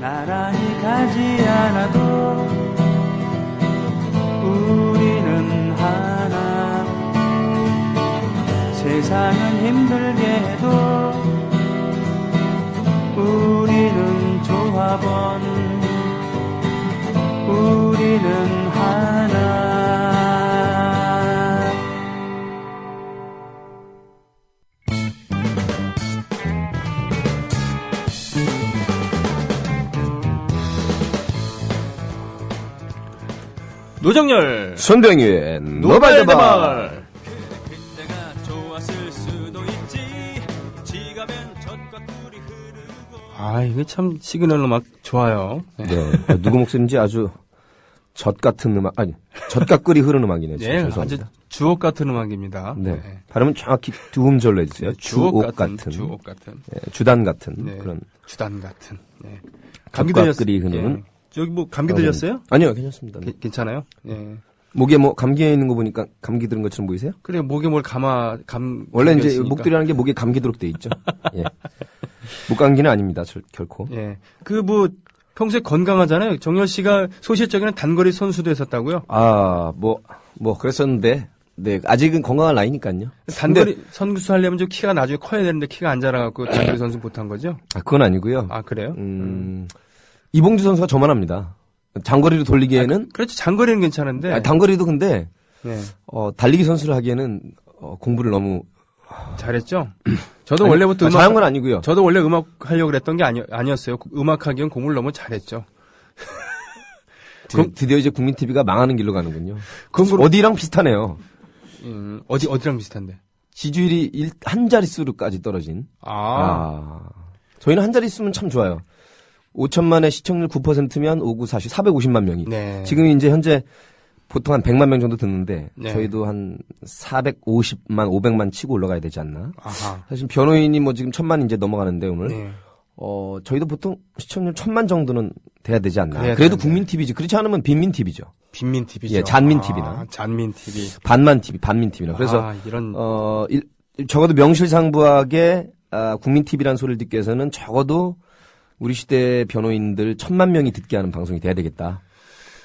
나란히 가지 않아도 우리는 하나. 세상은 힘들게 해도 우리는 조합원. 우리는 하나. 노정열 손병희의 노발대발. 아, 이게 참 시그널 음악 좋아요. 네. 누구 목소리인지 아주 젖 같은 음악, 아니, 젖가끓이 흐르는 음악이네요. 네, 아주 주옥 같은 음악입니다. 네. 네. 발음은 정확히 두 음절로 해주세요. 네, 주옥 같은. 주옥 같은. 네, 주단 같은. 네, 그런. 주단 같은. 네. 감기 끓이 흐르는. 예. 저기 뭐 감기 들렸어요? 아니요, 괜찮습니다. 괜찮아요? 예. 목에 뭐 감기에 있는 거 보니까 감기 들은 것처럼 보이세요? 그래, 목에 뭘 원래 이제 있으니까. 목들이라는 게 목에 감기 들도록 돼 있죠. 예. 목감기는 아닙니다, 결코. 예. 평소에 건강하잖아요. 정열 씨가 소실적에는 단거리 선수도 했었다고요? 아, 그랬었는데, 네, 아직은 건강한 나이니까요. 단거리 선수 하려면 좀 키가 나중에 커야 되는데 키가 안 자라갖고 단거리 선수 못한 거죠? 아, 그건 아니고요. 아, 그래요? 이봉주 선수가 저만합니다. 장거리로 돌리기에는. 그렇죠. 장거리는 괜찮은데. 단거리도 근데, 네. 달리기 선수를 하기에는, 공부를 너무. 잘했죠? 저도 원래부터 잘한 건 아니고요. 저도 원래 음악 하려고 그랬던 게 아니었어요. 음악 하기엔 공부를 너무 잘했죠. 드디어 이제 국민TV가 망하는 길로 가는군요. 어디랑 비슷하네요. 어디랑 비슷한데? 지지율이 한 자릿수로까지 떨어진. 저희는 한 자릿수면 참 좋아요. 5천만의 시청률 9%면 5940, 450만 명이. 네. 지금 이제 현재 보통 한 100만 명 정도 듣는데 네. 저희도 한 450만, 500만 치고 올라가야 되지 않나. 아하. 사실 변호인이 뭐 지금 1000만 이제 넘어가는데 오늘. 네. 저희도 보통 시청률 1000만 정도는 돼야 되지 않나. 그래도 국민TV지. 그렇지 않으면 빈민TV죠. 빈민TV죠. 예, 잔민TV나. 잔민TV. 반만TV, 반민TV나. 그래서 적어도 명실상부하게 국민TV라는 소리를 듣기 위해서는 적어도 우리 시대 변호인들 1000만 명이 듣게 하는 방송이 돼야 되겠다.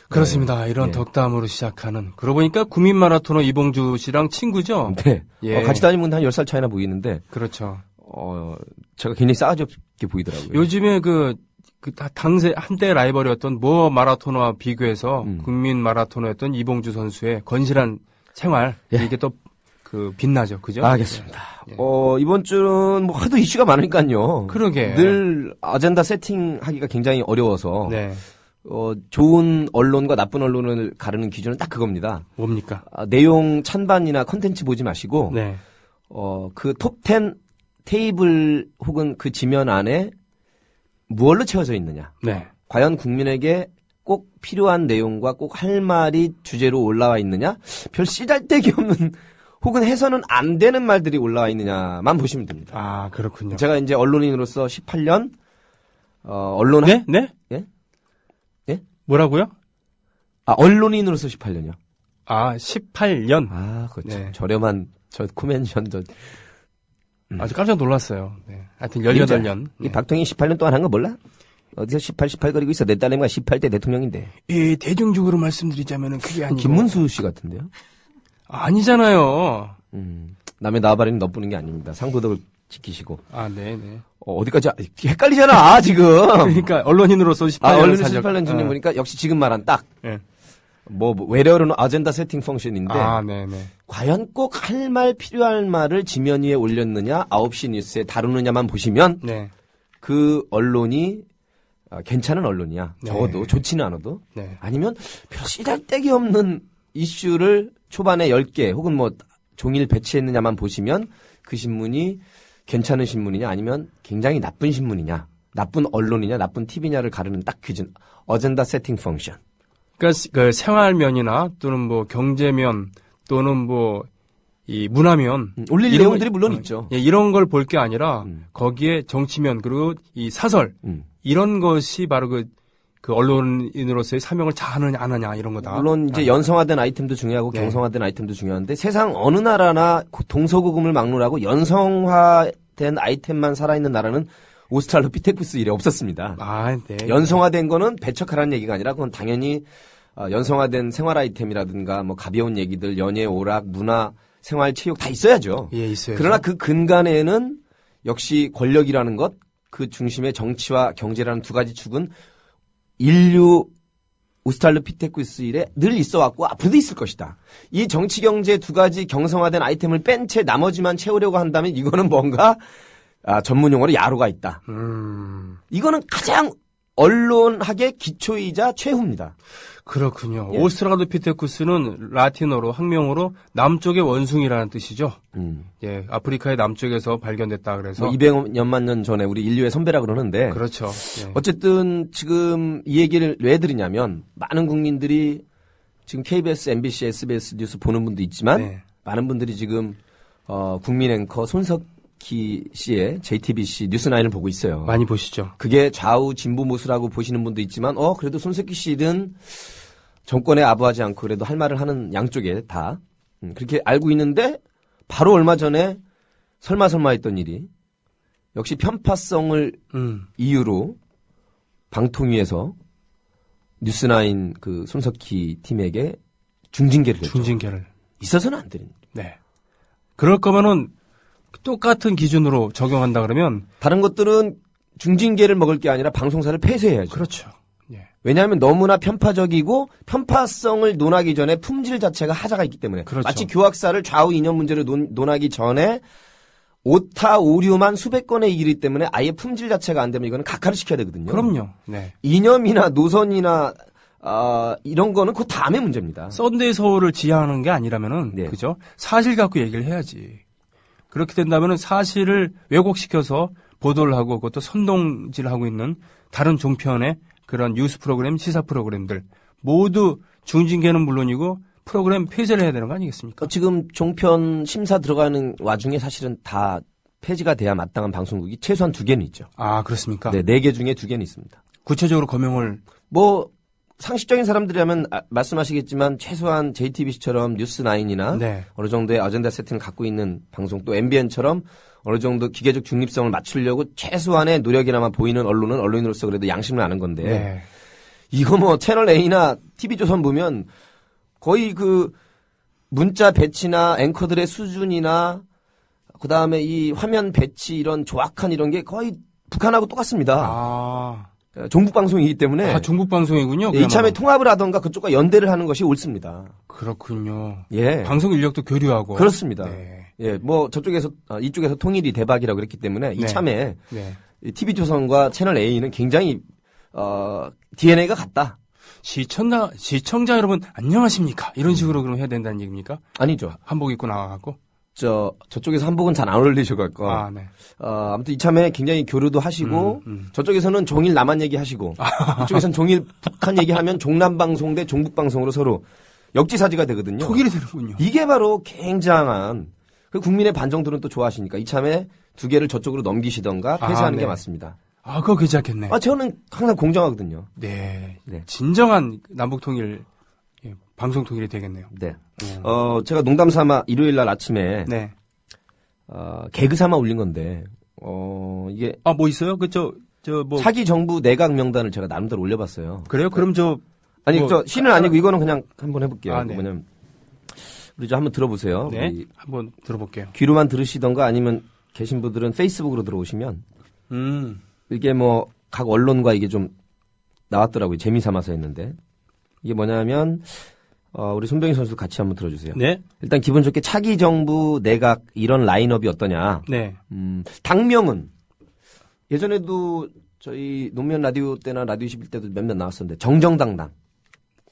그렇습니다. 이런 덕담으로 시작하는. 그러고 보니까 국민 마라토너 이봉주 씨랑 친구죠? 네. 예. 같이 다니면 한 10살 차이나 보이는데. 그렇죠. 제가 굉장히 싸가지 없게 보이더라고요. 요즘에 한때 라이벌이었던 마라토너와 비교해서 국민 마라토너였던 이봉주 선수의 건실한 생활. 이게 또 빛나죠. 그죠? 알겠습니다. 예. 이번 주는 하도 이슈가 많으니까요. 그러게. 늘 아젠다 세팅하기가 굉장히 어려워서. 네. 좋은 언론과 나쁜 언론을 가르는 기준은 딱 그겁니다. 뭡니까? 내용 찬반이나 컨텐츠 보지 마시고. 네. 그 톱 10 테이블 혹은 그 지면 안에 무얼로 채워져 있느냐. 네. 과연 국민에게 꼭 필요한 내용과 꼭 할 말이 주제로 올라와 있느냐. 별 씨달데기 없는 혹은 해서는 안 되는 말들이 올라와 있느냐만 보시면 됩니다. 아, 그렇군요. 제가 이제 언론인으로서 18년, 언론. 네? 네? 예? 예? 뭐라고요? 언론인으로서 18년이요. 18년? 그렇죠. 네. 저렴한, 코멘션, 아주 깜짝 놀랐어요. 네. 하여튼 18년. 이 박통희 18년 동안 한 거 몰라? 어디서 18 거리고 있어. 내 딸내미가 18대 대통령인데. 예, 대중적으로 말씀드리자면은 그게 아니고. 김문수 씨 같은데요? 아니잖아요. 남의 나발이는 너쁘는 게 아닙니다. 상도덕을 지키시고. 네네. 어디까지, 헷갈리잖아, 지금. 그러니까, 언론인으로서 18년. 언론인으로서 18년 중이니까 역시 지금 말한 딱. 네. 외래어로는 아젠다 세팅 펑션인데. 네네. 과연 꼭 할 말, 필요할 말을 지면 위에 올렸느냐, 9시 뉴스에 다루느냐만 보시면. 네. 그 언론이, 괜찮은 언론이야. 네. 적어도, 좋지는 않아도. 네. 아니면, 별 씨달데기 없는 이슈를 초반에 10개, 혹은 종일 배치했느냐만 보시면, 그 신문이 괜찮은 신문이냐, 아니면 굉장히 나쁜 신문이냐, 나쁜 언론이냐, 나쁜 TV냐를 가르는 딱 기준. 어젠다 세팅 펑션. 그러니까 생활면이나 또는 경제면 또는 이 문화면 올릴 내용들이 물론 있죠. 예, 이런 걸 볼 게 아니라 거기에 정치면 그리고 이 사설 이런 것이 바로 그 언론인으로서의 사명을 다하느냐 안 하느냐 이런 거다. 물론 이제 연성화된 아이템도 중요하고 경성화된 아이템도 중요한데 세상 어느 나라나 동서고금을 막론하고 연성화된 아이템만 살아있는 나라는 오스트랄로피테쿠스 이래 없었습니다. 아, 네. 연성화된 거는 배척하라는 얘기가 아니라 그건 당연히 연성화된 생활 아이템이라든가 뭐 가벼운 얘기들, 연예, 오락, 문화, 생활, 체육 다 있어야죠. 예, 있어요. 그러나 그 근간에는 역시 권력이라는 것, 그 중심에 정치와 경제라는 두 가지 축은 인류 오스트랄로피테쿠스 이래 늘 있어왔고 앞으로도 있을 것이다. 이 정치 경제 두 가지 경성화된 아이템을 뺀 채 나머지만 채우려고 한다면 이거는 뭔가 전문 용어로 야로가 있다. 이거는 가장 언론학의 기초이자 최후입니다. 그렇군요. 예. 오스트랄로피테쿠스는 라틴어로 학명으로 남쪽의 원숭이라는 뜻이죠. 예, 아프리카의 남쪽에서 발견됐다 그래서 뭐 200년만 년 전에 우리 인류의 선배라 그러는데 그렇죠. 예. 어쨌든 지금 이 얘기를 왜 드리냐면 많은 국민들이 지금 KBS, MBC, SBS 뉴스 보는 분도 있지만 네. 많은 분들이 지금 국민 앵커 손석희 씨의 JTBC 뉴스9을 보고 있어요. 많이 보시죠. 그게 좌우 진보 모수라고 보시는 분도 있지만 그래도 손석희 씨는 정권에 아부하지 않고 그래도 할 말을 하는 양쪽에 다 그렇게 알고 있는데 바로 얼마 전에 설마 했던 일이 역시 편파성을 이유로 방통위에서 뉴스9 그 손석희 팀에게 중징계를 했죠. 중징계를. 있어서는 안 되는. 네. 그럴 거면은 똑같은 기준으로 적용한다 그러면 다른 것들은 중징계를 먹을 게 아니라 방송사를 폐쇄해야죠. 그렇죠. 예. 왜냐하면 너무나 편파적이고 편파성을 논하기 전에 품질 자체가 하자가 있기 때문에 그렇죠. 마치 교학사를 좌우 이념 문제를 논하기 전에 오타 오류만 수백 건의 일이기 때문에 아예 품질 자체가 안 되면 이거는 각하를 시켜야 되거든요. 그럼요. 네. 이념이나 노선이나 이런 거는 그 다음의 문제입니다. 썬데이 서울을 지향하는 게 아니라면은 네. 그죠? 사실 갖고 얘기를 해야지. 그렇게 된다면은 사실을 왜곡시켜서 보도를 하고 그것도 선동질하고 있는 다른 종편의 그런 뉴스 프로그램, 시사 프로그램들 모두 중징계는 물론이고 프로그램 폐쇄를 해야 되는 거 아니겠습니까? 지금 종편 심사 들어가는 와중에 사실은 다 폐지가 돼야 마땅한 방송국이 최소한 2개는 있죠. 아, 그렇습니까? 네, 4개 중에 2개는 있습니다. 구체적으로 거명을 뭐 상식적인 사람들이라면 말씀하시겠지만 최소한 JTBC처럼 뉴스9이나 네. 어느 정도의 아젠다 세팅을 갖고 있는 방송 또 MBN처럼 어느 정도 기계적 중립성을 맞추려고 최소한의 노력이나마 보이는 언론은 언론인으로서 그래도 양심을 아는 건데 네. 이거 뭐 채널 A나 TV조선 보면 거의 그 문자 배치나 앵커들의 수준이나 그다음에 이 화면 배치 이런 조악한 이런 게 거의 북한하고 똑같습니다. 종북 방송이기 때문에 종북 방송이군요. 예, 이참에 통합을 하던가 그쪽과 연대를 하는 것이 옳습니다. 그렇군요. 예. 방송 인력도 교류하고 그렇습니다. 네. 예, 뭐 저쪽에서 이쪽에서 통일이 대박이라고 그랬기 때문에 이참에 네. TV조선과 채널 A는 굉장히 DNA가 같다. 시청자 여러분 안녕하십니까? 이런 식으로 그럼 해야 된다는 얘기입니까? 아니죠. 한복 입고 나와갖고. 저쪽에서 한복은 잘 안 어울리셔갖고. 네. 아무튼 이참에 굉장히 교류도 하시고, 저쪽에서는 종일 남한 얘기하시고, 이쪽에서는 종일 북한 얘기하면 종남방송 대 종북방송으로 서로 역지사지가 되거든요. 통일이 되는군요. 이게 바로 굉장한, 그 국민의 반정들은 또 좋아하시니까 이참에 2개를 저쪽으로 넘기시던가 폐쇄하는 게 맞습니다. 그거 괜찮겠네. 저는 항상 공정하거든요. 네. 진정한 남북통일, 방송 통일이 되겠네요. 네. 제가 농담 삼아 일요일 날 아침에 네. 개그 삼아 올린 건데 이게 뭐 있어요? 뭐 차기 정부 내각 명단을 제가 나름대로 올려봤어요. 그래요? 그럼 신은 아니고 이거는 그냥 한번 해볼게요. 네. 뭐냐면 우리 좀 한번 들어보세요. 네. 한번 들어볼게요. 귀로만 들으시던가 아니면 계신 분들은 페이스북으로 들어오시면 이게 뭐 각 언론과 이게 좀 나왔더라고요. 재미 삼아서 했는데 이게 뭐냐면 우리 손병희 선수 같이 한번 들어주세요. 네. 일단 기분 좋게 차기 정부 내각 이런 라인업이 어떠냐. 네. 당명은 예전에도 저희 노무현 라디오 때나 라디오 21때도 몇몇 나왔었는데 정정당당.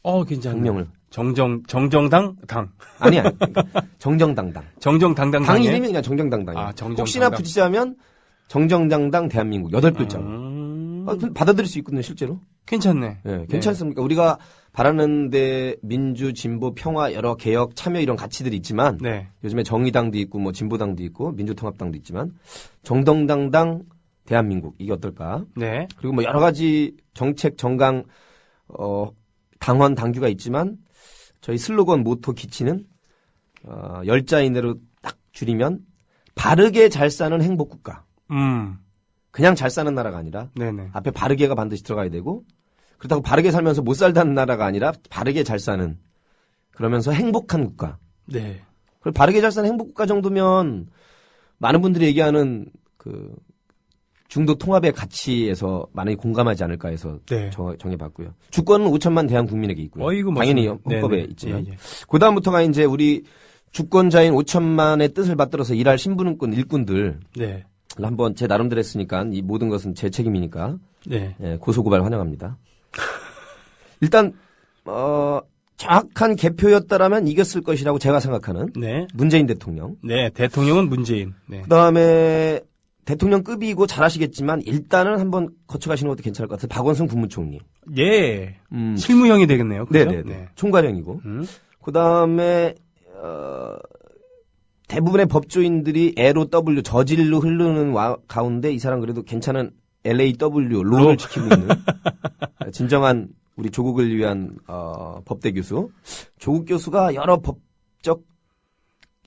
괜찮네. 당명을. 정정당 당. 아니야. 정정당당. 정정당당 당 이름이 그냥 정정당당이야. 혹시나 붙이자면 정정당당 대한민국 8글자로. 받아들일 수 있거든요, 실제로. 괜찮네. 네, 괜찮습니까? 우리가 바라는데 민주, 진보, 평화, 여러 개혁, 참여 이런 가치들이 있지만 요즘에 정의당도 있고 뭐 진보당도 있고 민주통합당도 있지만 정정당당 대한민국 이게 어떨까? 네. 그리고 뭐 여러 가지 정책, 정강, 당원, 당규가 있지만 저희 슬로건, 모토, 기치는 10자 이내로 딱 줄이면 바르게 잘 사는 행복국가. 그냥 잘 사는 나라가 아니라 네네. 앞에 바르게가 반드시 들어가야 되고 그렇다고 바르게 살면서 못 살다는 나라가 아니라 바르게 잘 사는 그러면서 행복한 국가. 네. 그리고 바르게 잘 사는 행복 국가 정도면 많은 분들이 얘기하는 그 중도 통합의 가치에서 많이 공감하지 않을까 해서 네. 정해봤고요. 주권은 5천만 대한 국민에게 있고요. 어이구, 당연히 멋있네. 헌법에 네네. 있지만 예, 예. 그 다음부터가 이제 우리 주권자인 5천만의 뜻을 받들어서 일할 신분권 일꾼들 네. 한번 제 나름대로 했으니까 이 모든 것은 제 책임이니까 네. 예, 고소고발 환영합니다. 일단 정확한 개표였다라면 이겼을 것이라고 제가 생각하는 네. 문재인 대통령. 네. 대통령은 문재인. 네. 그다음에 대통령급이고 잘하시겠지만 일단은 한번 거쳐가시는 것도 괜찮을 것 같아요. 박원순 국무총리. 예. 실무형이 되겠네요. 그죠? 네네. 총괄형이고. 음. 그다음에 대부분의 법조인들이 LOW 저질로 흐르는 가운데 이 사람 그래도 괜찮은 LAW 롤을 지키고 있는 진정한 우리 조국을 위한 법대 교수. 조국 교수가 여러 법적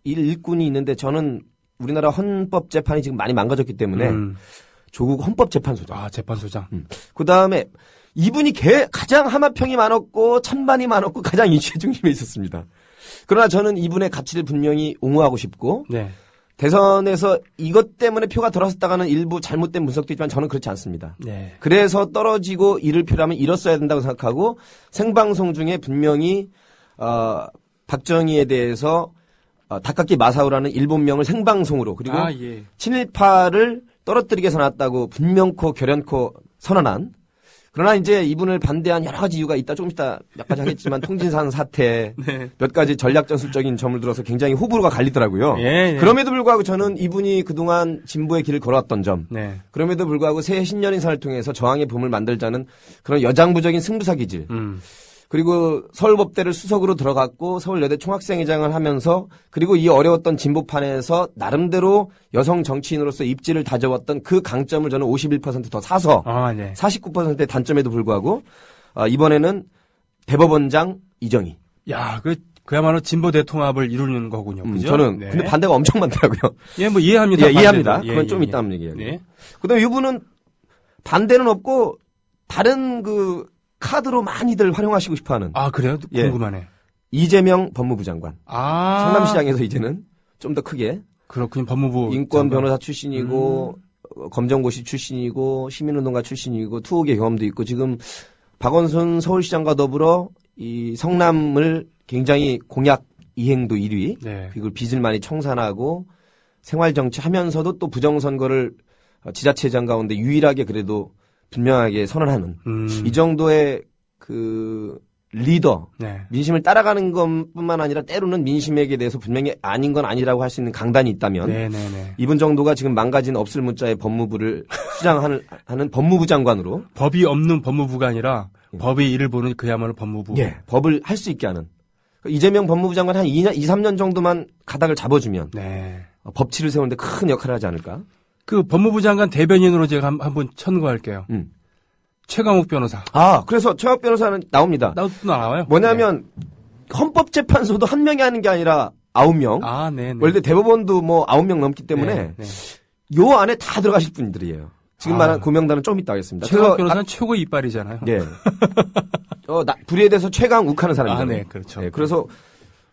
일꾼이 있는데 저는 우리나라 헌법재판이 지금 많이 망가졌기 때문에 조국 헌법재판소장. 아, 재판소장. 그다음에 이분이 가장 하마평이 많았고 찬반이 많았고 가장 이슈의 중심에 있었습니다. 그러나 저는 이분의 가치를 분명히 옹호하고 싶고 네. 대선에서 이것 때문에 표가 들어섰다가는 일부 잘못된 분석도 있지만 저는 그렇지 않습니다. 네. 그래서 떨어지고 잃을 표라면 잃었어야 된다고 생각하고 생방송 중에 분명히 박정희에 대해서 다카키 마사오라는 일본명을 생방송으로 그리고 예. 친일파를 떨어뜨리기 위해서 나왔다고 분명코 결연코 선언한 그러나 이제 이분을 반대한 여러 가지 이유가 있다. 조금 이따 몇 가지 하겠지만 통진산 사태 네. 몇 가지 전략 전술적인 점을 들어서 굉장히 호불호가 갈리더라고요. 예, 예. 그럼에도 불구하고 저는 이분이 그동안 진보의 길을 걸어왔던 점 네. 그럼에도 불구하고 새 신년인사를 통해서 저항의 봄을 만들자는 그런 여장부적인 승부사 기질 그리고 서울법대를 수석으로 들어갔고 서울여대 총학생회장을 하면서 그리고 이 어려웠던 진보판에서 나름대로 여성 정치인으로서 입지를 다져왔던 그 강점을 저는 51% 더 사서 네. 49%의 단점에도 불구하고 이번에는 대법원장 이정희. 야, 그야말로 진보 대통합을 이루는 거군요. 그죠? 저는 네. 근데 반대가 엄청 많더라고요. 예, 뭐 이해합니다. 예, 이해합니다. 반대도. 그건 좀 이따 한번 얘기해요. 예. 그다음에 이분은 반대는 없고 다른 그 카드로 많이들 활용하시고 싶어하는. 아, 그래요? 예. 궁금하네. 이재명 법무부 장관. 아. 성남시장에서 이제는 좀 더 크게. 그렇군요. 법무부. 인권 변호사 출신이고, 검정고시 출신이고, 시민운동가 출신이고, 투옥의 경험도 있고, 지금 박원순 서울시장과 더불어 이 성남을 굉장히 공약 이행도 1위. 네. 그리고 빚을 많이 청산하고, 생활정치 하면서도 또 부정선거를 지자체장 가운데 유일하게 그래도 분명하게 선언하는 이 정도의 그 리더 네. 민심을 따라가는 것뿐만 아니라 때로는 민심에게 대해서 분명히 아닌 건 아니라고 할 수 있는 강단이 있다면 네네네. 이분 정도가 지금 망가진 없을 문자의 법무부를 수장하는 법무부 장관으로 법이 없는 법무부가 아니라 법의 일을 보는 그야말로 법무부. 예, 법을 할 수 있게 하는 이재명 법무부 장관 한 2, 3년 정도만 가닥을 잡아주면 네. 법치를 세우는데 큰 역할을 하지 않을까? 그 법무부 장관 대변인으로 제가 한번 천거할게요. 최강욱 변호사. 아, 그래서 최강욱 변호사는 나옵니다. 나도 나와요. 뭐냐면 헌법재판소도 한 명이 하는 게 아니라 9명. 아, 네네. 원래 대법원도 뭐 9명 넘기 때문에 네, 네. 요 안에 다 들어가실 분들이에요. 지금 말한 그 명단은 좀 이따 하겠습니다. 최강욱 변호사는 최고 이빨이잖아요. 네. 불의에 대해서 최강욱하는 사람이죠. 아, 네, 그렇죠. 네, 그래서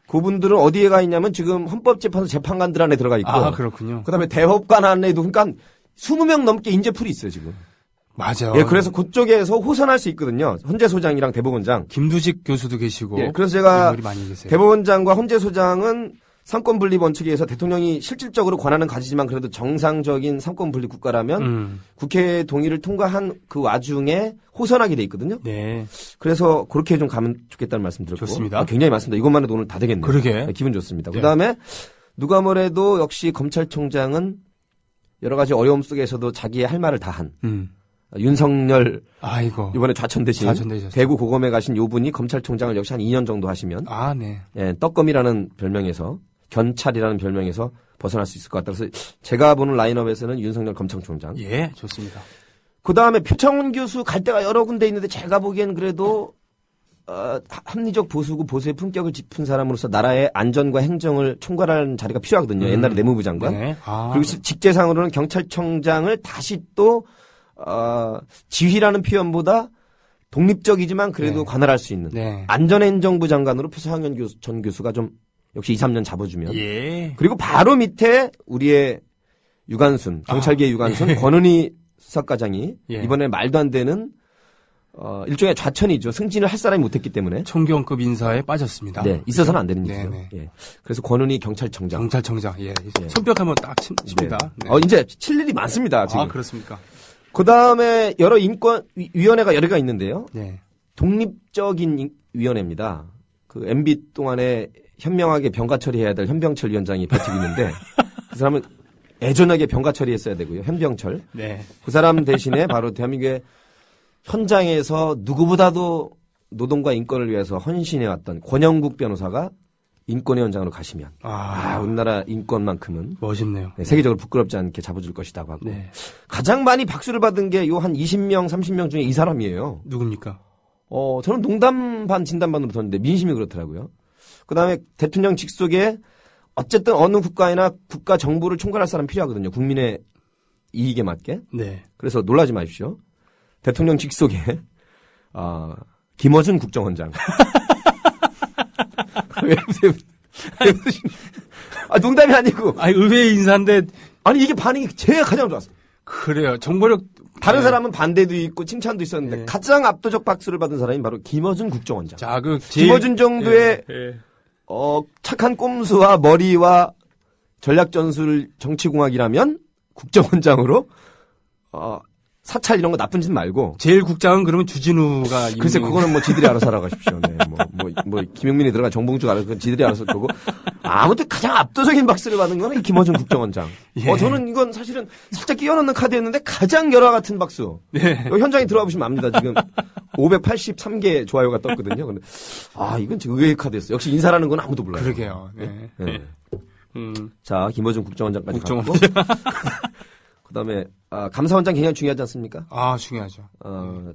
그분들은 어디에 가 있냐면 지금 헌법재판소 재판관들 안에 들어가 있고. 아, 그렇군요. 그다음에 대법관 안에도 그러니까 20명 넘게 인재풀이 있어요, 지금. 맞아요. 예, 그래서 그쪽에서 호선할 수 있거든요. 헌재 소장이랑 대법원장. 김두식 교수도 계시고. 예, 그래서 제가 인물이 많이 계세요. 대법원장과 헌재 소장은 삼권 분립 원칙에 의해서 대통령이 실질적으로 권한은 가지지만 그래도 정상적인 삼권 분립 국가라면 국회 동의를 통과한 그 와중에 호선하게 돼 있거든요. 네. 그래서 그렇게 좀 가면 좋겠다는 말씀 드렸고. 좋습니다. 굉장히 많습니다. 이것만 해도 오늘 다 되겠네요. 그러게. 네, 기분 좋습니다. 네. 그다음에 누가 뭐래도 역시 검찰총장은 여러 가지 어려움 속에서도 자기의 할 말을 다 한. 윤석열 아이고. 이번에 좌천되셨어요. 대구 고검에 가신 요 분이 검찰총장을 역시 한 2년 정도 하시면 아, 네. 예, 떡검이라는 별명에서 견찰이라는 별명에서 벗어날 수 있을 것 같다. 그래서 제가 보는 라인업에서는 윤석열 검찰총장. 예, 좋습니다. 그다음에 표창원 교수 갈 데가 여러 군데 있는데 제가 보기엔 그래도 합리적 보수고 보수의 품격을 짚은 사람으로서 나라의 안전과 행정을 총괄하는 자리가 필요하거든요. 옛날에 내무부 장관. 네. 그리고 직제상으로는 경찰청장을 다시 또 지휘라는 표현보다 독립적이지만 그래도 네. 관할할 수 있는 네. 안전행정부 장관으로 표창원 전 교수가 좀 역시 2, 3년 잡아주면 예. 그리고 바로 밑에 우리의 유관순 경찰계 유관순 권은희 수사과장이 예. 이번에 말도 안 되는 일종의 좌천이죠. 승진을 할 사람이 못했기 때문에 총경급 인사에 빠졌습니다. 네, 있어서는 안 되는 일이죠. 네네. 예. 그래서 권은희 경찰청장 경찰청장. 예. 손뼉하면 딱 칩니다. 네. 네. 이제 칠 일이 많습니다. 지금. 그렇습니까? 그 다음에 여러 인권위원회가 여러 개 있는데요. 네. 독립적인 위원회입니다. 그 MB 동안에 현명하게 병가 처리해야 될 현병철 위원장이 버티고 있는데 그 사람은 애존하게 병가 처리했어야 되고요. 현병철. 네. 그 사람 대신에 바로 대한민국의 현장에서 누구보다도 노동과 인권을 위해서 헌신해왔던 권영국 변호사가 인권의 현장으로 가시면 우리나라 인권만큼은 멋있네요. 네, 세계적으로 부끄럽지 않게 잡아줄 것이라고 하고 네. 가장 많이 박수를 받은 게 요 한 20명, 30명 중에 이 사람이에요. 누굽니까? 저는 농담 반 진담 반으로 뒀는데 민심이 그렇더라고요. 그다음에 대통령 직속에 어쨌든 어느 국가이나 국가 정부를 총괄할 사람 필요하거든요. 국민의 이익에 맞게. 네. 그래서 놀라지 마십시오. 대통령 직속에 김어준 국정원장. 왜 농담이 아니고. 의외의 인사인데. 아니 이게 반응이 제가 가장 좋았어요. 그래요. 정보력. 다른 네. 사람은 반대도 있고 칭찬도 있었는데 네. 가장 압도적 박수를 받은 사람이 바로 김어준 국정원장. 자, 김어준 정도의 착한 꼼수와 머리와 전략 전술 정치공학이라면 국정원장으로 사찰 이런 거 나쁜 짓 말고. 제일 국장은 그러면 주진우가. 글쎄 그거는 뭐 지들이 알아서 알아가십시오. 네, 뭐 김용민이 들어간 정봉주가 알아서 지들이 알아서 거고. 아무튼 가장 압도적인 박수를 받은 거는 이 김어준 국정원장. 예. 저는 이건 사실은 살짝 끼워넣는 카드였는데 가장 열화 같은 박수. 네. 여기 현장에 들어가 보시면 압니다. 지금 583개 좋아요가 떴거든요. 근데 이건 의외의 카드였어요. 역시 인사라는 건 아무도 몰라요. 그러게요. 네. 네. 자, 김어준 국정원장까지 갔고. 그다음에 감사원장 굉장히 중요하지 않습니까? 중요하죠.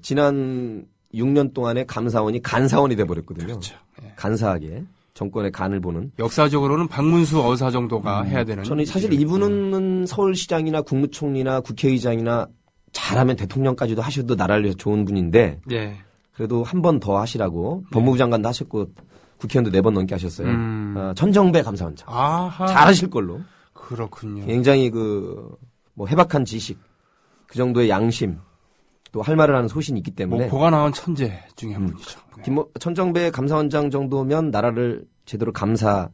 지난 6년 동안에 감사원이 간사원이 돼버렸거든요. 그렇죠. 네. 간사하게 정권의 간을 보는. 역사적으로는 박문수 어사 정도가 해야 되는. 저는 사실 이분은 서울시장이나 국무총리나 국회의장이나 잘하면 대통령까지도 하셔도 나라를 위해서 좋은 분인데. 네. 그래도 한 번 더 하시라고 법무부 장관도 하셨고 국회의원도 4번 넘게 하셨어요. 천정배 감사원장. 잘하실 걸로. 그렇군요. 굉장히 해박한 지식, 그 정도의 양심, 또 할 말을 하는 소신이 있기 때문에. 보가 나온 천재 중에 한 분이죠. 네. 천정배 감사원장 정도면 나라를 제대로 감사를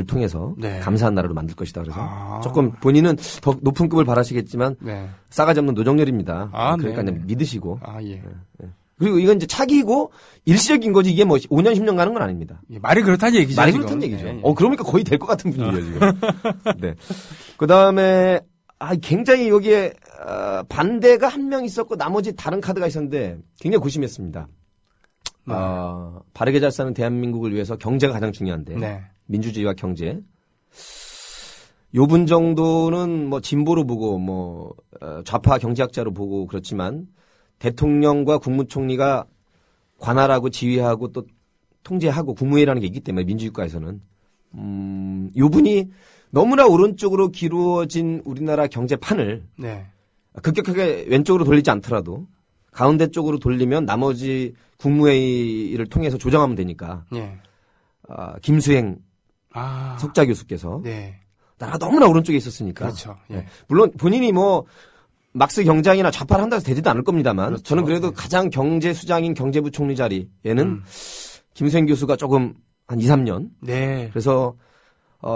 통해서 네. 감사한 나라로 만들 것이다. 그래서 조금 본인은 더 높은 급을 바라시겠지만 네. 싸가지 없는 노정렬입니다. 그러니까 네. 믿으시고. 예. 그리고 이건 이제 차기고 일시적인 거지 이게 5년 10년 가는 건 아닙니다. 예, 말이 그렇다는 얘기죠. 말이 지금. 그렇다는 얘기죠. 네. 그러니까 거의 될 것 같은 분위기예요 지금. 네. 그 다음에 굉장히 여기에 반대가 한 명 있었고 나머지 다른 카드가 있었는데 굉장히 고심했습니다. 바르게 잘 사는 대한민국을 위해서 경제가 가장 중요한데 네. 민주주의와 경제. 요분 정도는 진보로 보고 좌파 경제학자로 보고 그렇지만 대통령과 국무총리가 관할하고 지휘하고 또 통제하고 국무회의라는 게 있기 때문에 민주주의국가에서는 요분이 너무나 오른쪽으로 기울어진 우리나라 경제판을 네. 급격하게 왼쪽으로 돌리지 않더라도 가운데 쪽으로 돌리면 나머지 국무회의를 통해서 조정하면 되니까. 네. 김수행 석좌 교수께서 네. 나라가 너무나 오른쪽에 있었으니까. 그렇죠. 예. 물론 본인이 막스 경장이나 좌파를 한다고 해서 되지도 않을 겁니다만 그렇죠. 저는 그래도 네. 가장 경제수장인 경제부총리 자리에는 김수행 교수가 조금 한 2, 3년. 네. 그래서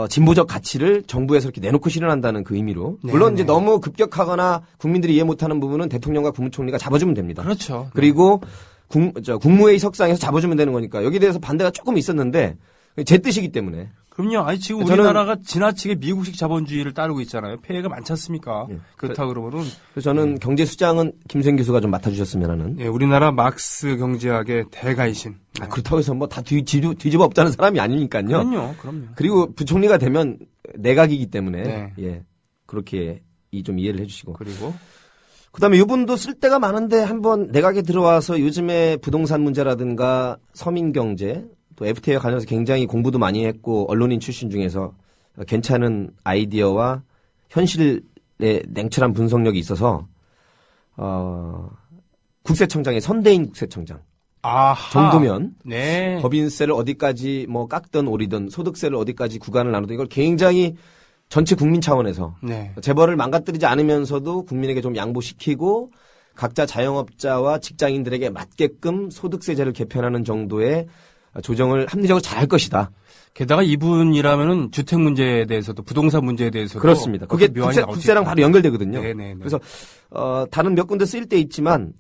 진보적 가치를 정부에서 이렇게 내놓고 실현한다는 그 의미로. 네, 물론 이제 네. 너무 급격하거나 국민들이 이해 못하는 부분은 대통령과 국무총리가 잡아주면 됩니다. 그렇죠. 그리고 국무회의 석상에서 잡아주면 되는 거니까 여기에 대해서 반대가 조금 있었는데 제 뜻이기 때문에. 그럼요. 지금 우리나라가 지나치게 미국식 자본주의를 따르고 있잖아요. 폐해가 많지 않습니까? 예. 그렇다 그러면은. 그래서 저는 경제수장은 김수행 교수가 좀 맡아주셨으면 하는. 예, 우리나라 막스 경제학의 대가이신. 그렇다고 해서 다 뒤집어 엎자는 사람이 아니니까요. 그럼요. 그리고 부총리가 되면 내각이기 때문에. 네. 예. 그렇게 좀 이해를 해주시고. 그리고 그다음에 이분도 쓸 데가 많은데 한번 내각에 들어와서 요즘에 부동산 문제라든가 서민 경제 또 FTA와 관련해서 굉장히 공부도 많이 했고 언론인 출신 중에서 괜찮은 아이디어와 현실의 냉철한 분석력이 있어서 국세청장의 선대인 국세청장 아하. 정도면 네. 법인세를 어디까지 뭐 깎든 오리든 소득세를 어디까지 구간을 나누든 이걸 굉장히 전체 국민 차원에서 네. 재벌을 망가뜨리지 않으면서도 국민에게 좀 양보시키고 각자 자영업자와 직장인들에게 맞게끔 소득세제를 개편하는 정도의 조정을 합리적으로 잘할 것이다. 게다가 이분이라면은 주택 문제에 대해서도 부동산 문제에 대해서도 그렇습니다. 그게 묘안이 나올 수 국세랑 있다. 바로 연결되거든요. 네네네. 그래서 다른 몇 군데 쓰일 때 있지만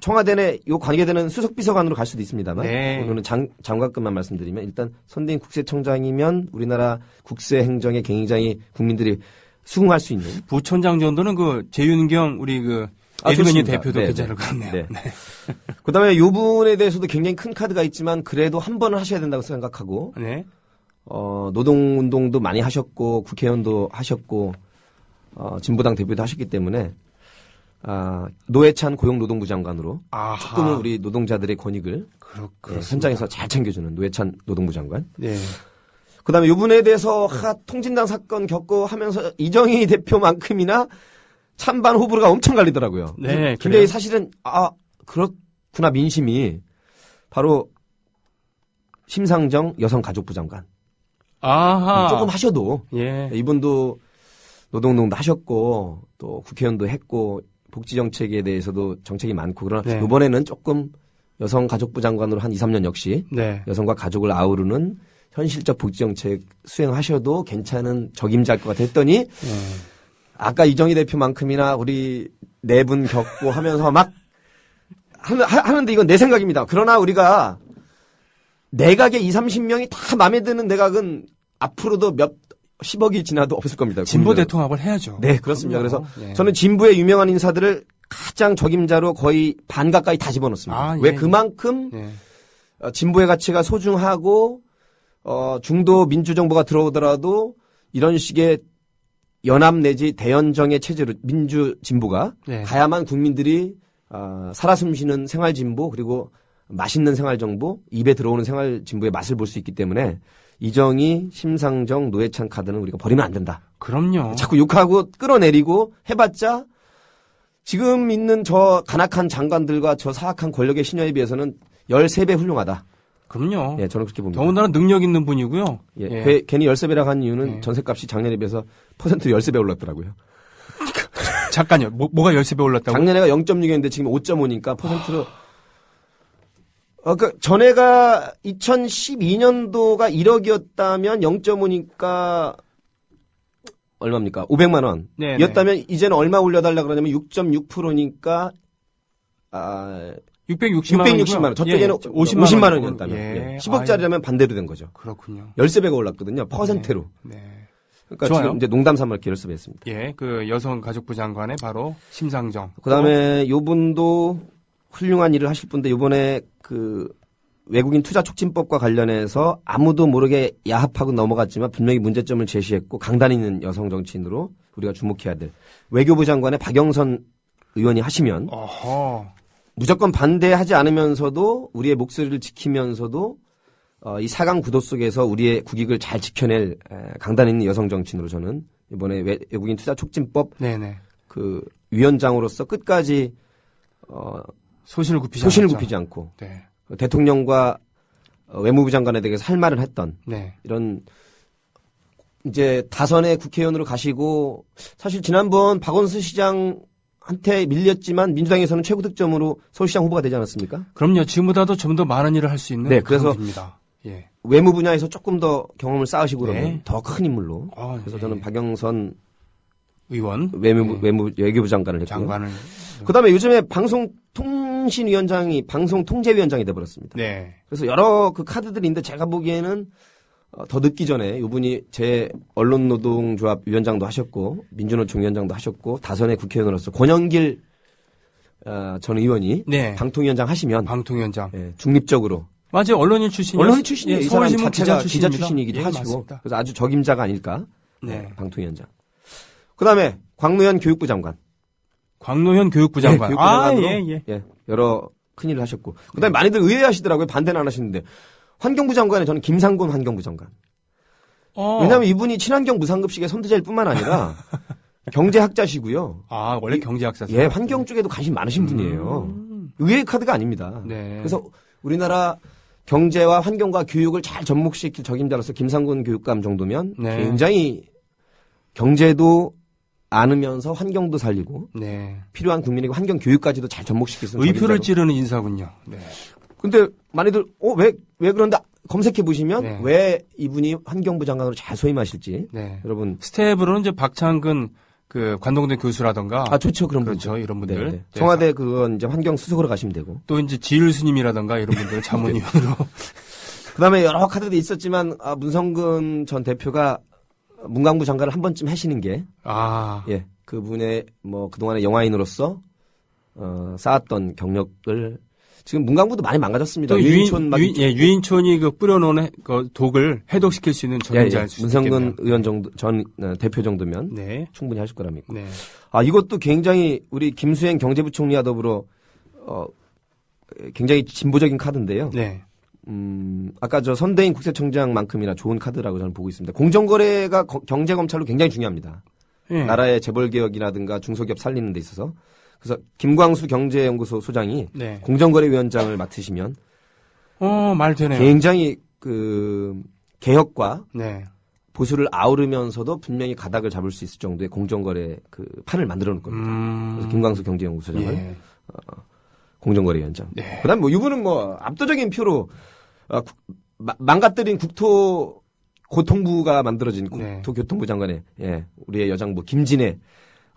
청와대 내 요 관계되는 수석비서관으로 갈 수도 있습니다만 네. 오늘은 장관급만 말씀드리면 일단 선대인 국세청장이면 우리나라 국세 행정에 굉장히 국민들이 수긍할 수 있는 부촌장 정도는 그 재윤경 우리 그 에드맨이 좋습니다. 대표도 네, 괜찮을 네. 것 같네요. 네. 네. 그다음에 요 부분에 대해서도 굉장히 큰 카드가 있지만 그래도 한 번은 하셔야 된다고 생각하고 네. 노동운동도 많이 하셨고 국회의원도 하셨고 진보당 대표도 하셨기 때문에 노회찬 고용노동부 장관으로 아하. 조금은 우리 노동자들의 권익을 그렇습니다. 현장에서 잘 챙겨주는 노회찬 노동부 장관. 네. 그다음에 이 분에 대해서 통진당 사건 겪고 하면서 이정희 대표만큼이나 찬반 호불호가 엄청 갈리더라고요. 네, 굉장히 그래요? 사실은 그렇구나 민심이 바로 심상정 여성가족부 장관. 아하. 조금 하셔도 예. 이분도 노동운동도 하셨고 또 국회의원도 했고 복지정책에 대해서도 정책이 많고 그러나 네. 이번에는 조금 여성가족부 장관으로 한 2, 3년 역시 네. 여성과 가족을 아우르는 현실적 복지정책 수행하셔도 괜찮은 적임자일 것 같아 했더니 아까 이정희 대표만큼이나 우리 네 분 겪고 하면서 막 하는데 이건 내 생각입니다. 그러나 우리가 내각의 20, 30명이 다 마음에 드는 내각은 앞으로도 몇 10억이 지나도 없을 겁니다. 진보 국민들은. 대통합을 해야죠. 네, 그렇습니다. 그럼요. 그래서 예. 저는 진보의 유명한 인사들을 가장 적임자로 거의 반 가까이 다 집어넣습니다. 왜 예. 그만큼 예. 진보의 가치가 소중하고 중도 민주정부가 들어오더라도 이런 식의 연합 내지 대연정의 체제로 민주 진보가 네. 가야만 국민들이 살아 숨쉬는 생활 진보 그리고 맛있는 생활 정보 입에 들어오는 생활 진보의 맛을 볼 수 있기 때문에 이정희, 심상정, 노회찬 카드는 우리가 버리면 안 된다. 그럼요. 자꾸 욕하고 끌어내리고 해봤자 지금 있는 저 간악한 장관들과 저 사악한 권력의 신여에 비해서는 13배 훌륭하다. 그럼요. 예, 저는 그렇게 봅니다. 더군다나 능력 있는 분이고요. 예, 예. 괜히 13배라고 한 이유는 예. 전세값이 작년에 비해서 퍼센트 13배 올랐더라고요. 잠깐요. 뭐가 13배 올랐다고? 작년에가 0.6이었는데 지금 5.5니까 퍼센트로 전에가 2012년도가 1억이었다면 0.5니까 얼마입니까? 500만 원. 네네. 이었다면 이제는 얼마 올려달라 그러냐면 6.6%니까 660만 원. 저쪽에는 50만 원이었다면 예. 10억짜리라면 반대로 된 거죠. 그렇군요. 13배가 올랐거든요. 퍼센트로. 네. 그러니까 좋아요. 지금 이제 농담 삼아 이렇게 13배 했습니다. 예, 그 여성가족부 장관의 바로 심상정. 그다음에 요분도 훌륭한 일을 하실 분데 요번에 그 외국인 투자 촉진법과 관련해서 아무도 모르게 야합하고 넘어갔지만 분명히 문제점을 제시했고 강단 있는 여성 정치인으로 우리가 주목해야 될 외교부 장관의 박영선 의원이 하시면 어허. 무조건 반대하지 않으면서도 우리의 목소리를 지키면서도 이 사강 구도 속에서 우리의 국익을 잘 지켜낼 강단 있는 여성 정치인으로 저는 이번에 외국인 투자 촉진법 네네. 그 위원장으로서 끝까지 소신을 굽히지 소신을 않았죠. 굽히지 않고 네. 대통령과 외무부 장관에 대해서 할 말을 했던 네. 이런 이제 다선의 국회의원으로 가시고 사실 지난번 박원순 시장한테 밀렸지만 민주당에서는 최고 득점으로 서울시장 후보가 되지 않았습니까? 그럼요. 지금보다도 좀 더 많은 일을 할 수 있는 네, 그래서 그런 분입니다. 예. 외무 분야에서 조금 더 경험을 쌓으시고 네. 그러면 더 큰 인물로. 아, 그래서 예. 저는 박영선 의원 외교부 장관을 했고요. 장관을 그다음에 요즘에 방송통신위원장이 방송통제위원장이 돼버렸습니다. 네. 그래서 여러 그 카드들이 있는데 제가 보기에는 더 늦기 전에 이분이 제 언론노동조합 위원장도 하셨고 민주노총 위원장도 하셨고 다선의 국회의원으로서 권영길 전 의원이 네. 방통위원장 하시면 방통위원장. 예, 중립적으로 맞아요. 언론인 출신이요. 언론인 출신이에요. 이 사람 서울신문 자체가 기자 기자 출신입니다. 출신이기도 예, 하시고 맞습니다. 그래서 아주 적임자가 아닐까 네. 방통위원장. 그다음에 광무현 교육부 장관. 광노현 교육부 네, 장관. 교육부 아, 장관으로 예, 예. 여러 큰일을 하셨고 그다음에 많이들 의외하시더라고요. 반대는 안 하시는데 환경부 장관에 저는 김상곤 환경부 장관. 왜냐하면 이분이 친환경 무상급식의 선두자일 뿐만 아니라 경제학자시고요. 아, 원래 경제학사세요? 예, 환경 쪽에도 관심 많으신 분이에요. 의외의 카드가 아닙니다. 네. 그래서 우리나라 경제와 환경과 교육을 잘 접목시킬 적임자로서 김상곤 교육감 정도면 네. 굉장히 경제도 안으면서 환경도 살리고 네. 필요한 국민에게 환경 교육까지도 잘 접목시킬 수 있는 의표를 적임자로. 찌르는 인사군요. 네. 근데 많이들 왜 그런데 검색해 보시면 네. 왜 이분이 환경부 장관으로 잘 소임하실지 네. 여러분 스텝으로는 이제 박창근 그 관동대 교수라던가 좋죠 그런 그렇죠. 분들. 이런 분들. 네, 네. 네. 청와대 그건 이제 환경 수석으로 가시면 되고 또 이제 지율 스님이라던가 이런 분들 자문위원으로. 그다음에 여러 카드들이 있었지만 문성근 전 대표가 문광부 장관을 한 번쯤 하시는 게 아. 예, 그분의 뭐 그동안의 영화인으로서 쌓았던 경력을 지금 문광부도 많이 망가졌습니다. 또 유인촌 막 유인촌이 그 뿌려놓은 그 독을 해독시킬 수 있는 전문자일 수 문성근 있겠네요. 의원 정도 전 대표 정도면 네. 충분히 하실 거라 믿고. 네. 이것도 굉장히 우리 김수행 경제부총리와 더불어 굉장히 진보적인 카드인데요. 네. 아까 저 선대인 국세청장만큼이나 좋은 카드라고 저는 보고 있습니다. 공정거래가 경제검찰로 굉장히 중요합니다. 네. 나라의 재벌개혁이라든가 중소기업 살리는 데 있어서. 그래서 김광수 경제연구소 소장이 네. 공정거래위원장을 맡으시면 말 되네요. 굉장히 그 개혁과 네. 보수를 아우르면서도 분명히 가닥을 잡을 수 있을 정도의 공정거래 그 판을 만들어 놓을 겁니다. 그래서 김광수 경제연구소장을 예. 공정거래위원장. 네. 그다음 뭐 이분은 뭐 압도적인 표로 망가뜨린 고통부가 만들어진 네. 국토교통부 장관의 우리의 여장부 김진애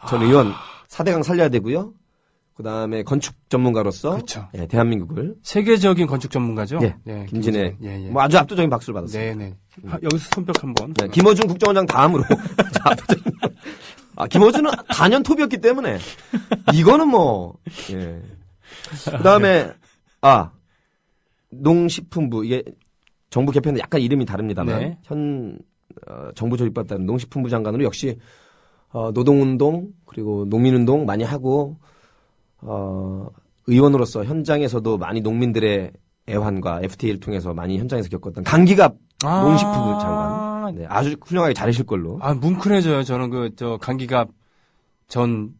전 의원 4대강 살려야 되고요. 그다음에 건축 전문가로서 그렇죠. 대한민국을 세계적인 건축 전문가죠. 예, 네, 김진애 예. 뭐 아주 압도적인 박수를 받았어요. 네, 네. 여기서 손뼉 한번. 네, 김어준 국정원장 다음으로 김어준은 단연 톱이었기 때문에 이거는 뭐 예. 그다음에 농식품부 이게 정부 개편은 약간 이름이 다릅니다만 네. 현 정부 조립법 따른 농식품부 장관으로 역시 노동운동 그리고 농민운동 많이 하고 의원으로서 현장에서도 많이 농민들의 애환과 FTA를 통해서 많이 현장에서 겪었던 강기갑 농식품부 장관 네, 아주 훌륭하게 잘하실 걸로. 뭉클해져요. 저는 강기갑 전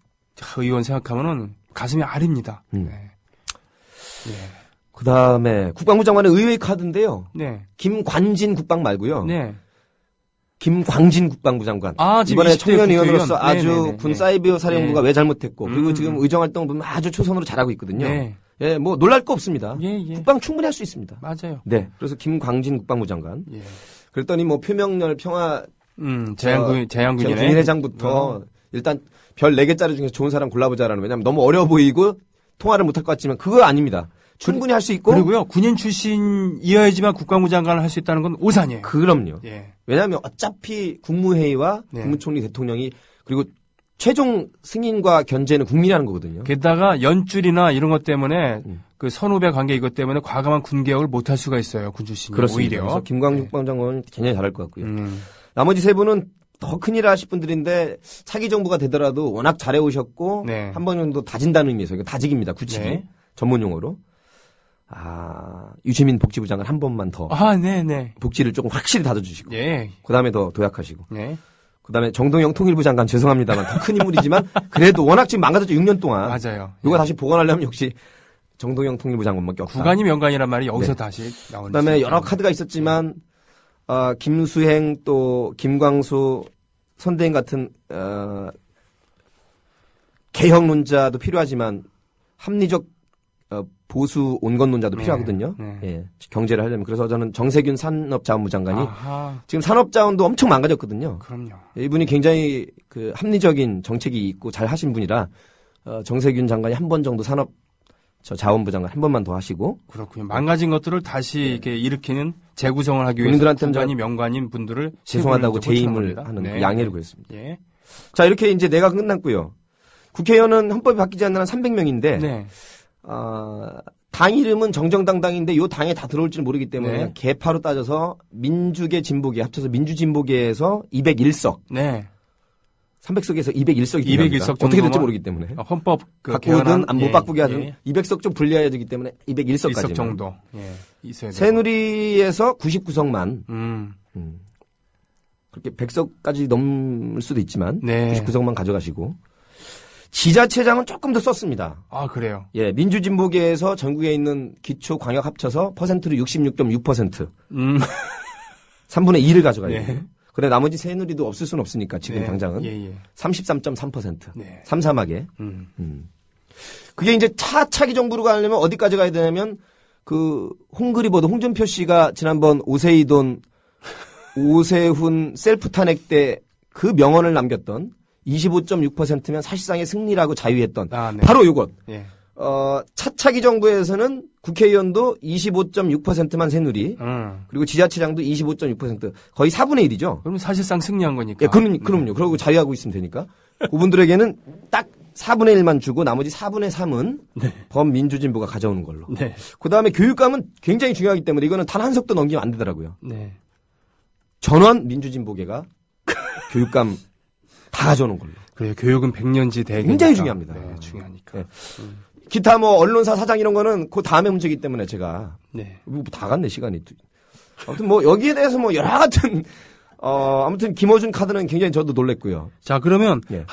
의원 생각하면은 가슴이 아립니다. 네. 네. 그 다음에 국방부 장관은 의외의 카드인데요. 네. 김관진 국방 말고요. 네. 김광진 국방부 장관. 지금 이번에 20대 청년 의원으로서 국회의원. 아주 네네네. 군 사이버 사령부가 왜 잘못했고 그리고 지금 음. 의정활동을 보면 아주 초선으로 잘하고 있거든요. 네. 예, 뭐 놀랄 거 없습니다. 예. 국방 충분히 할 수 있습니다. 맞아요. 네. 그래서 김광진 국방부 장관. 예. 그랬더니 뭐 표명열 평화 재향군이네. 국민회장부터 일단 별 4개짜리 중에서 좋은 사람 골라보자라는 왜냐면 너무 어려 보이고 통화를 못할 것 같지만 그거 아닙니다. 충분히 할 수 있고. 그리고요, 군인 출신이어야지만 국방부 장관을 할 수 있다는 건 오산이에요. 그럼요. 예. 왜냐하면 어차피 국무회의와 국무총리 대통령이 그리고 최종 승인과 견제는 국민이 하는 거거든요. 게다가 연줄이나 이런 것 때문에 그 선후배 관계 이것 때문에 과감한 군개혁을 못 할 수가 있어요. 군 출신이 그렇습니다. 오히려. 그래서 김광준 국방장관은 굉장히 잘할 것 같고요. 나머지 세 분은 더 큰일 하실 분들인데 차기 정부가 되더라도 워낙 잘해 오셨고 네. 한 번 정도 다진다는 의미에서 이거 다지기입니다. 굳이 네. 전문 용어로. 유시민 복지부 장관 한 번만 더 네네. 복지를 조금 확실히 다져주시고 예. 그다음에 더 도약하시고 네. 그다음에 정동영 통일부 장관 죄송합니다만 더 큰 인물이지만 그래도 워낙 지금 망가졌죠. 6년 동안. 맞아요. 이거 다시 복원하려면 역시 정동영 통일부 장관밖에 없다. 구간이 명간이란 말이 여기서 네. 다시 나오는. 그다음에 여러 카드가 있었지만 김수행 또 김광수 선대인 같은 개혁론자도 필요하지만 합리적 보수 온건론자도 필요하거든요. 네. 예, 경제를 하려면. 그래서 저는 정세균 산업자원부 장관이 아하. 지금 산업자원도 엄청 망가졌거든요. 그럼요. 이분이 굉장히 그 합리적인 정책이 있고 잘 하신 분이라 정세균 장관이 한 번 정도 자원부 장관 한 번만 더 하시고. 그렇군요. 망가진 것들을 다시 이렇게 일으키는 재구성을 하기 위해서 본인들한테는 구간이 명관인 분들을 죄송하다고 세 분을 재임을 호칭합니다. 하는 네. 양해를 구했습니다. 예. 자, 이렇게 이제 내가 끝났고요. 국회의원은 헌법이 바뀌지 않는 한 300명인데 네. 당 이름은 정정당당인데 요 당에 다 들어올지는 모르기 때문에 네. 계파로 따져서 민주계 진보계 합쳐서 민주진보계에서 201석. 네. 300석에서 201석이 201석 어떻게 될지 정도만 모르기 때문에. 헌법 바꾸든 안 못 바꾸게 하든 예. 200석 좀 분리해야 되기 때문에 201석까지. 1석 정도. 예. 있어야 돼요. 새누리에서 99석만. 음. 그렇게 100석까지 넘을 수도 있지만 네. 99석만 가져가시고 지자체장은 조금 더 썼습니다. 아, 그래요. 예, 민주진보계에서 전국에 있는 기초 광역 합쳐서 퍼센트로 66.6%. 3분의 2를 가져가야 돼요. 네. 그래 나머지 새누리도 없을 수는 없으니까 지금 네. 당장은 예. 33.3%. 네. 삼삼하게. 그게 이제 차차기 정부로 가려면 어디까지 가야 되냐면 그 홍그리버드 홍준표 씨가 지난번 오세훈 셀프 탄핵 때 그 명언을 남겼던 25.6%면 사실상의 승리라고 자유했던 아, 네. 바로 요것. 예. 차차기 정부에서는 국회의원도 25.6%만 새누리 그리고 지자체장도 25.6% 거의 4분의 1이죠. 그럼 사실상 승리한 거니까. 예, 그럼요. 그러고 자유하고 있으면 되니까. 그분들에게는 딱 4분의 1만 주고 나머지 4분의 3은 네. 범민주진보가 가져오는 걸로. 네. 그다음에 교육감은 굉장히 중요하기 때문에 이거는 단 한 석도 넘기면 안 되더라고요. 네. 전원 민주진보계가 교육감 다 가져오는 걸로. 그래요. 교육은 100년지 대계니까. 굉장히 중요합니다. 네, 중요하니까. 네. 기타 뭐 언론사 사장 이런 거는 그 다음에 문제이기 때문에 제가 네. 뭐 다 갔네 시간이. 아무튼 뭐 여기에 대해서 뭐 여러 같은 아무튼 김어준 카드는 굉장히 저도 놀랬고요. 자, 그러면 예.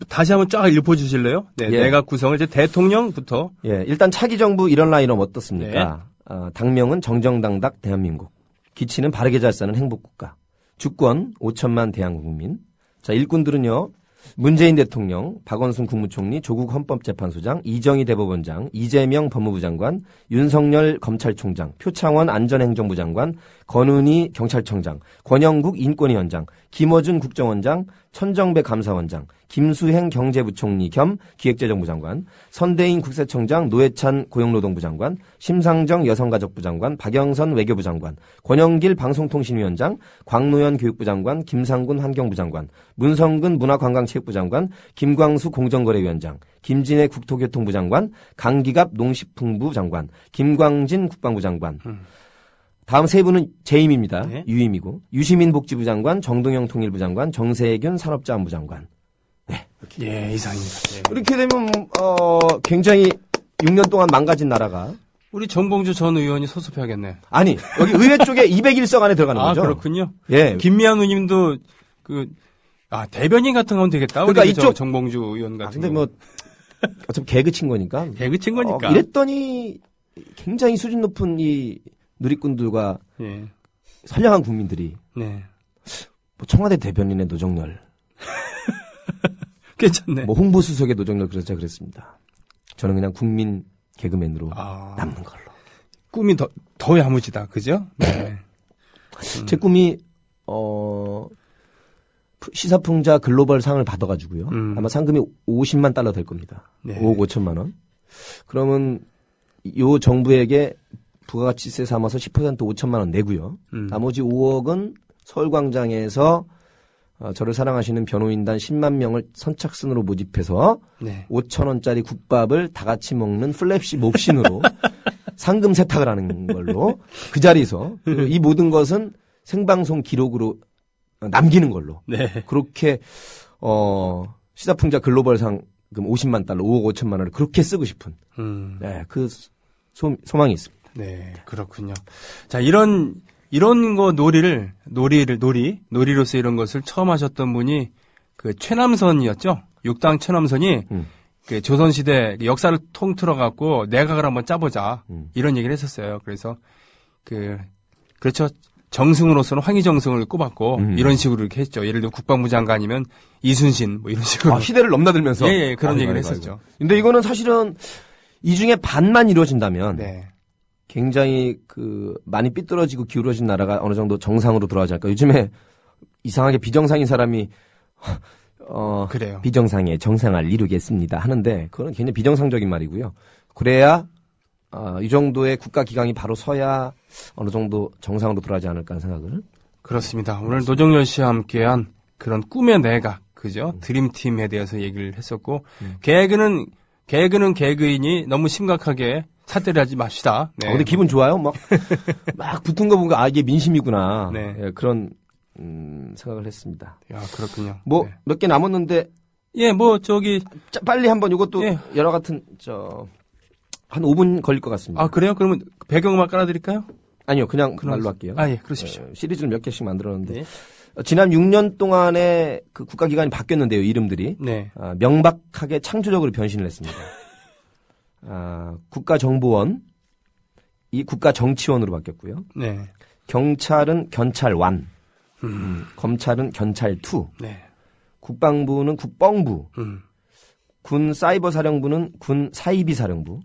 다시 한번 쫙 읽어 주실래요? 네. 예. 내각 구성을 이제 대통령부터. 예, 일단 차기 정부 이런 라인업 어떻습니까? 당명은 정정당당 대한민국. 기치는 바르게 잘 사는 행복국가. 주권 5천만 대한국민. 자, 일꾼들은요. 문재인 대통령, 박원순 국무총리, 조국 헌법재판소장, 이정희 대법원장, 이재명 법무부 장관, 윤석열 검찰총장, 표창원 안전행정부 장관, 권은희 경찰청장, 권영국 인권위원장, 김어준 국정원장, 천정배 감사원장, 김수행 경제부총리 겸 기획재정부 장관, 선대인 국세청장, 노회찬 고용노동부 장관, 심상정 여성가족부 장관, 박영선 외교부 장관, 권영길 방송통신위원장, 광노현 교육부 장관, 김상군 환경부 장관, 문성근 문화관광체육부 장관, 김광수 공정거래위원장, 김진애 국토교통부 장관, 강기갑 농식품부 장관, 김광진 국방부 장관. 다음 세 분은 재임입니다. 네. 유임이고 유시민 복지부 장관, 정동영 통일부 장관, 정세균 산업자원부 장관. 네. 예, 이상입니다. 네. 이렇게 되면 굉장히 6년 동안 망가진 나라가 우리 정봉주 전 의원이 소속해야겠네. 아니 여기 의회 쪽에 201석 안에 들어가는 아, 거죠. 그렇군요. 예. 김미아 누님도 대변인 같은 건 되겠다. 그러니까 우리 이쪽 정봉주 의원 같은 근데 거. 뭐 어차피 개그 친 거니까. 개그 친 거니까. 이랬더니 굉장히 수준 높은 이 누리꾼들과 예. 선량한 국민들이 네. 뭐 청와대 대변인의 노정열, 괜찮네. 뭐 홍보수석의 노정열 그랬습니다. 저는 그냥 국민 개그맨으로 남는 걸로. 꿈이 더 야무지다. 그죠? 네. 제 꿈이 시사풍자 글로벌 상을 받아가지고요. 아마 상금이 50만 달러 될 겁니다. 네. 5억 5천만 원. 그러면 요 정부에게 부가가치세 삼아서 10% 5천만 원 내고요. 나머지 5억은 서울광장에서 저를 사랑하시는 변호인단 10만 명을 선착순으로 모집해서 네. 5천 원짜리 국밥을 다 같이 먹는 플랩시 목신으로 상금 세탁을 하는 걸로 그 자리에서 이 모든 것은 생방송 기록으로 남기는 걸로. 네. 그렇게 시사풍자 글로벌 상금 50만 달러, 5억 5천만 원을 그렇게 쓰고 싶은 네, 그 소망이 있습니다. 네, 그렇군요. 자, 이런 거 놀이로서 이런 것을 처음 하셨던 분이 그 최남선이었죠. 육당 최남선이 그 조선시대 역사를 통틀어 갖고 내각을 한번 짜보자 이런 얘기를 했었어요. 그래서 그렇죠. 정승으로서는 황희정승을 꼽았고 이런 식으로 이렇게 했죠. 예를 들어 국방부 장관이면 이순신 뭐 이런 식으로 시대를 넘나들면서 예, 그런 얘기를 했었죠. 근데 이거는 사실은 이 중에 반만 이루어진다면 네. 굉장히 많이 삐뚤어지고 기울어진 나라가 어느 정도 정상으로 돌아가지 않을까. 요즘에 이상하게 비정상인 사람이 그래요. 비정상의 정상을 이루겠습니다 하는데 그건 굉장히 비정상적인 말이고요. 그래야 이 정도의 국가기강이 바로 서야 어느 정도 정상으로 돌아가지 않을까 하는 생각을. 그렇습니다. 오늘 노정열 씨와 함께한 그런 꿈의 내각, 그죠? 드림팀에 대해서 얘기를 했었고, 개그는 개그인이 너무 심각하게 삿대를 하지 맙시다. 네. 근데 기분 좋아요? 막 붙은 거 보니까 이게 민심이구나. 네. 예, 그런 생각을 했습니다. 야, 그렇군요. 뭐 네. 몇 개 남았는데 예, 뭐 저기 빨리 한번 이것도 예. 여러 같은 한 5분 걸릴 것 같습니다. 아, 그래요? 그러면 배경음악 깔아드릴까요? 아니요, 그냥 말로 할게요. 아, 예, 그러십시오. 시리즈를 몇 개씩 만들었는데 네. 지난 6년 동안에 그 국가기관이 바뀌었는데요, 이름들이. 네. 명백하게 창조적으로 변신을 했습니다. 국가정보원, 이 국가정치원으로 바뀌었고요. 네. 경찰은 견찰완, 검찰은 견찰투, 네. 국방부는 국방부, 음. 군 사이버사령부는 군 사이비사령부,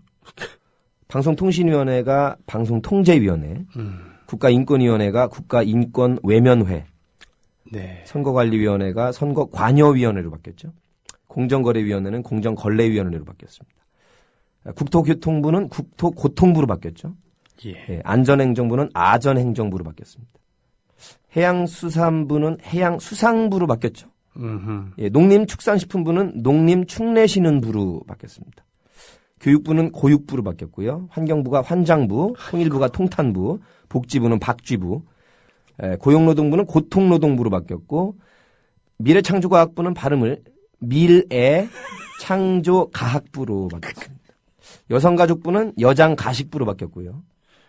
방송통신위원회가 방송통제위원회, 국가인권위원회가 국가인권외면회, 네. 선거관리위원회가 선거관여위원회로 바뀌었죠. 공정거래위원회는 공정거래위원회로 바뀌었습니다. 국토교통부는 국토고통부로 바뀌었죠. 예. 안전행정부는 아전행정부로 바뀌었습니다. 해양수산부는 해양수상부로 바뀌었죠. 농림축산식품부는 농림축내신흥부로 바뀌었습니다. 교육부는 고육부로 바뀌었고요. 환경부가 환장부, 통일부가 통탄부, 복지부는 박쥐부, 고용노동부는 고통노동부로 바뀌었고, 미래창조과학부는 발음을 밀애창조가학부로 바뀌었습니다. 여성가족부는 여장가식부로 바뀌었고요.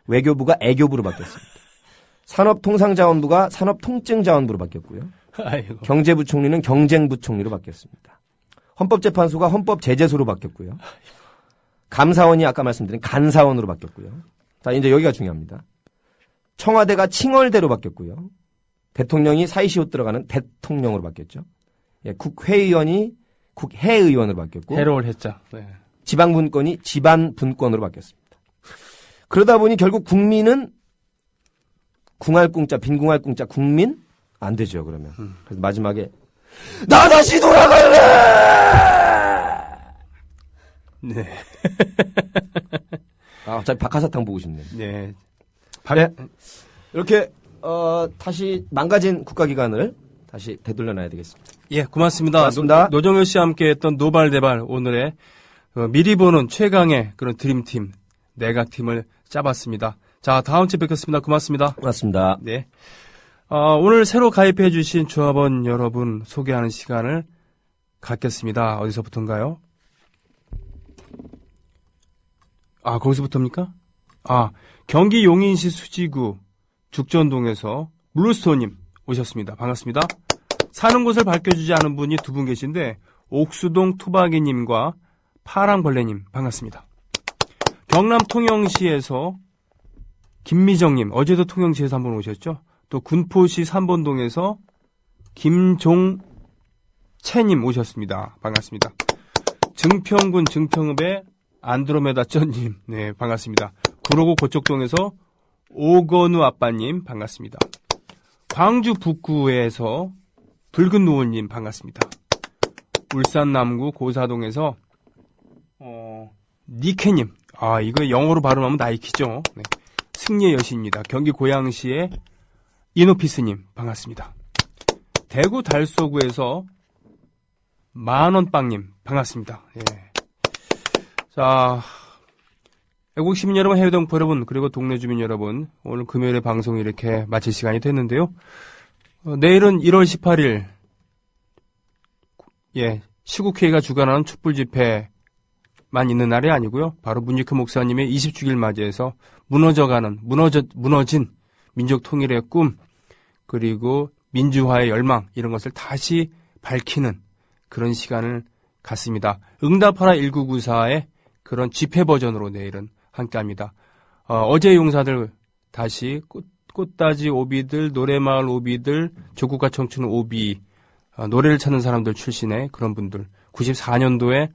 외교부가 애교부로 바뀌었습니다. 산업통상자원부가 산업통증자원부로 바뀌었고요. 아이고. 경제부총리는 경쟁부총리로 바뀌었습니다. 헌법재판소가 헌법제재소로 바뀌었고요. 감사원이 아까 말씀드린 간사원으로 바뀌었고요. 자, 이제 여기가 중요합니다. 청와대가 칭월대로 바뀌었고요. 대통령이 사이시옷 들어가는 대통령으로 바뀌었죠. 예, 국회의원이 국회의원으로 바뀌었고. 해로울 했자. 네. 지방분권이 지방분권으로 바뀌었습니다. 그러다 보니 결국 국민은 궁할궁자, 빈궁할궁자, 국민? 안 되죠, 그러면. 그래서 마지막에, 나 다시 돌아갈래! 네. 어차피 박하사탕 보고 싶네. 네. 네. 이렇게, 다시 망가진 국가기관을 다시 되돌려놔야 되겠습니다. 예, 고맙습니다. 고맙습니다. 노정효 씨와 함께 했던 노발대발 오늘의 미리 보는 최강의 그런 드림팀, 내각팀을 짜봤습니다. 자, 다음 주에 뵙겠습니다. 고맙습니다. 고맙습니다. 네. 오늘 새로 가입해 주신 조합원 여러분 소개하는 시간을 갖겠습니다. 어디서부터인가요? 거기서부터입니까? 경기 용인시 수지구 죽전동에서 블루스톤님 오셨습니다. 반갑습니다. 사는 곳을 밝혀주지 않은 분이 두 분 계신데 옥수동 투박이님과 파랑벌레님 반갑습니다. 경남 통영시에서 김미정님 어제도 통영시에서 한번 오셨죠? 또 군포시 3번동에서 김종채님 오셨습니다. 반갑습니다. 증평군 증평읍의 안드로메다 쩐님 네 반갑습니다. 구로구 고척동에서 오건우 아빠님 반갑습니다. 광주 북구에서 붉은 노을님 반갑습니다. 울산 남구 고사동에서 니케님 이거 영어로 발음하면 나이키죠. 네. 승리의 여신입니다. 경기 고양시의 이노피스님 반갑습니다. 대구 달서구에서 만원빵님 반갑습니다. 예. 자, 애국 시민 여러분, 해외 동포 여러분, 그리고 동네 주민 여러분, 오늘 금요일에 방송이 이렇게 마칠 시간이 됐는데요. 내일은 1월 18일, 시국회의가 주관하는 촛불 집회만 있는 날이 아니고요. 바로 문익흠 목사님의 20주기를 맞이해서 무너진 민족 통일의 꿈, 그리고 민주화의 열망, 이런 것을 다시 밝히는 그런 시간을 갖습니다. 응답하라 1994의 그런 집회 버전으로 내일은 함께 합니다. 어제의 용사들 다시 꽃다지 오비들, 노래마을 오비들, 조국과 청춘 오비, 노래를 찾는 사람들 출신의 그런 분들, 94년도에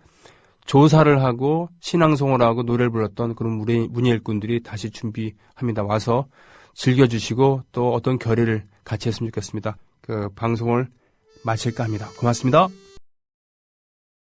조사를 하고 신앙송을 하고 노래를 불렀던 그런 문예 일꾼들이 다시 준비합니다. 와서 즐겨주시고 또 어떤 결의를 같이 했으면 좋겠습니다. 그 방송을 마칠까 합니다. 고맙습니다.